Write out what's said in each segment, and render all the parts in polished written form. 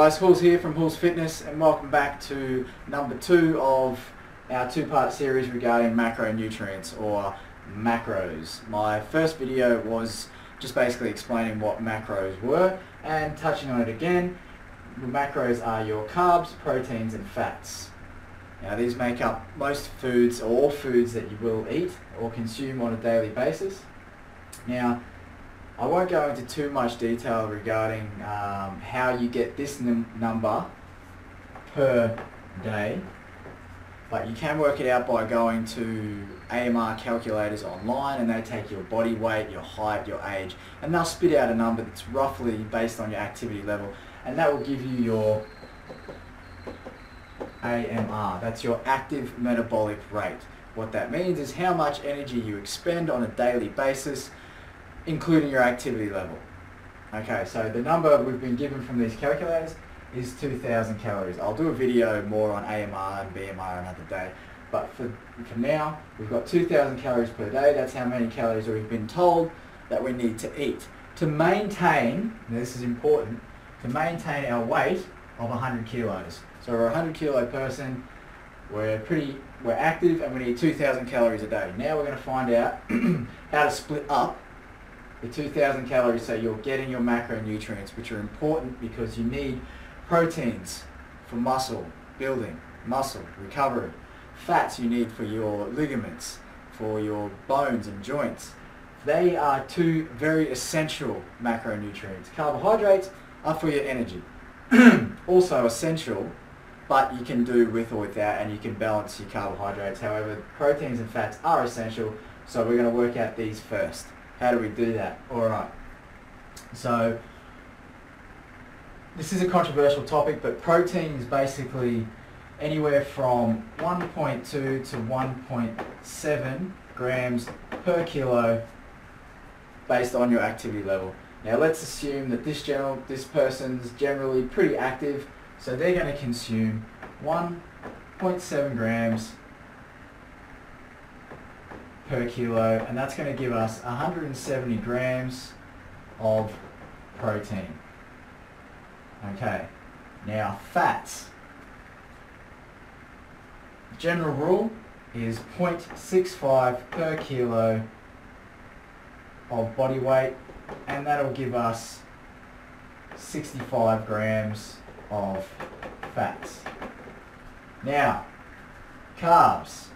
guys, Houls here from Houls Fitness, and welcome back to number 2 of our two-part series regarding macronutrients or macros. My first video was just basically explaining what macros were and touching on it again. The macros are your carbs, proteins and fats. Now these make up most foods or all foods that you will eat or consume on a daily basis. Now I won't go into too much detail regarding how you get this number per day, but you can work it out by going to AMR calculators online, and they take your body weight, your height, your age, and they'll spit out a number that's roughly based on your activity level, and that will give you your AMR. That's your active metabolic rate. What that means is how much energy you expend on a daily basis, including your activity level. Okay, so the number we've been given from these calculators is 2,000 calories. I'll do a video more on AMR and BMR another day, but for now we've got 2,000 calories per day. That's how many calories we've been told that we need to eat to maintain, and this is important, to maintain our weight of 100 kilos. So we're a 100 kilo person, we're active, and we need 2,000 calories a day. Now we're going to find out how to split up the 2,000 calories so you're getting your macronutrients, which are important because you need proteins for muscle building, muscle recovery, fats you need for your ligaments, for your bones and joints. They are two very essential macronutrients. Carbohydrates are for your energy. Also essential, but you can do with or without, and you can balance your carbohydrates. However, proteins and fats are essential, so we're going to work out these first. How do we do that? Alright, so this is a controversial topic, but protein is basically anywhere from 1.2 to 1.7 grams per kilo based on your activity level. Now let's assume that this person's generally pretty active, so they're going to consume 1.7 grams per kilo, and that's going to give us 170 grams of protein. Okay, now fats. General rule is 0.65 per kilo of body weight, and that'll give us 65 grams of fats. Now, carbs.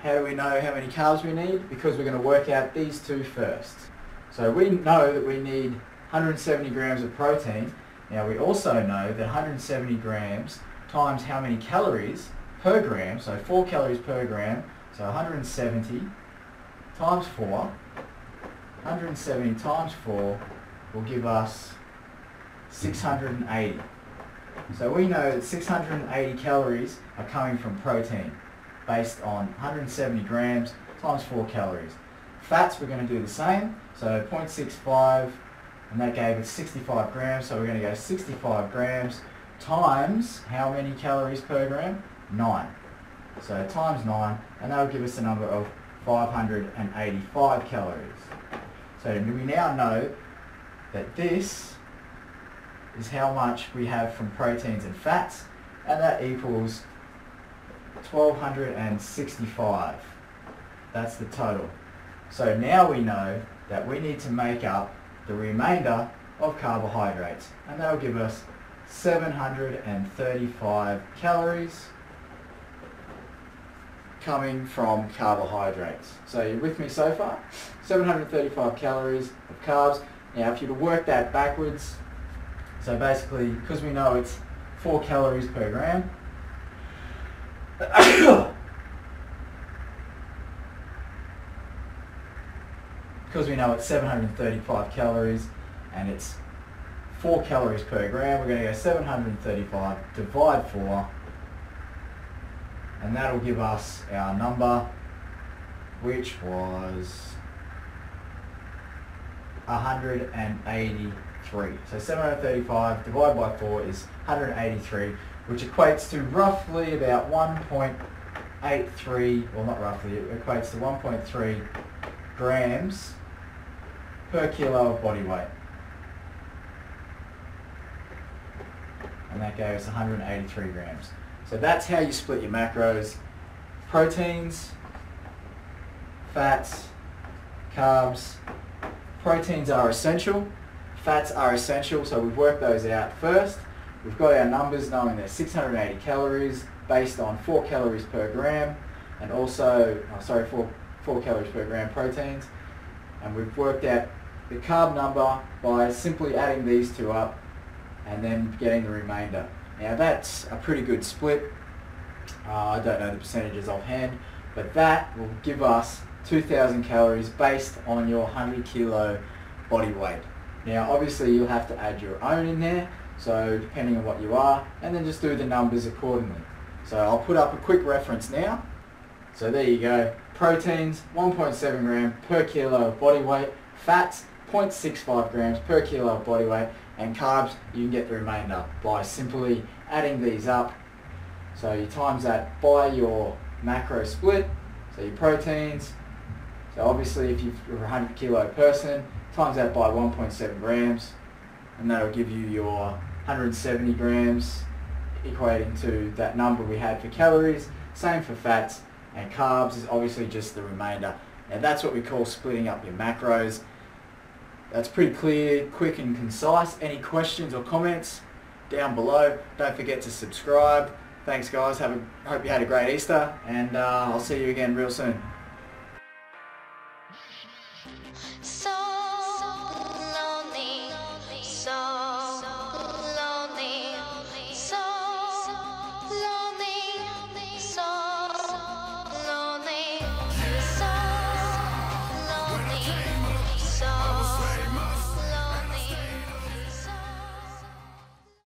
How do we know how many carbs we need? Because we're going to work out these two first. So we know that we need 170 grams of protein. Now we also know that 170 grams times how many calories per gram, so 4 calories per gram, so 170 times 4, 170 times 4 will give us 680. So we know that 680 calories are coming from protein, based on 170 grams times 4 calories. Fats, we're going to do the same, so 0.65, and that gave us 65 grams, so we're going to go 65 grams times how many calories per gram? 9. So times 9, and that will give us a number of 585 calories. So we now know that this is how much we have from proteins and fats, and that equals 1,265. That's the total. So now we know that we need to make up the remainder of carbohydrates, and that'll give us 735 calories coming from carbohydrates. So you're with me so far? 735 calories of carbs. Now if you were to work that backwards, so basically because we know it's 4 calories per gram, because we know it's 735 calories and it's 4 calories per gram, we're going to go 735 divide 4, and that'll give us our number, which was 183. So 735 divided by 4 is 183, which equates to roughly about 1.83, well not roughly, it equates to 1.3 grams per kilo of body weight. and that gave us 183 grams. So that's how you split your macros: proteins, fats, carbs. Proteins are essential, fats are essential, so we've worked those out first. We've got our numbers knowing they're 680 calories based on 4 calories per gram, and also, 4 calories per gram proteins. And we've worked out the carb number by simply adding these two up and then getting the remainder. Now that's a pretty good split. I don't know the percentages offhand, but that will give us 2,000 calories based on your 100 kilo body weight. Now obviously you'll have to add your own in there, so depending on what you are, and then just do the numbers accordingly. So I'll put up a quick reference now. So there you go. Proteins, 1.7 gram per kilo of body weight. Fats, 0.65 grams per kilo of body weight. And carbs, you can get the remainder by simply adding these up. So you times that by your macro split. So your proteins, so obviously if you're a 100 kilo person, times that by 1.7 grams. And that'll give you your 170 grams, equating to that number we had for calories. Same for fats, and carbs is obviously just the remainder. And that's what we call splitting up your macros. That's pretty clear, quick and concise. Any questions or comments down below? Don't forget to subscribe. Thanks guys, hope you had a great Easter, and I'll see you again real soon.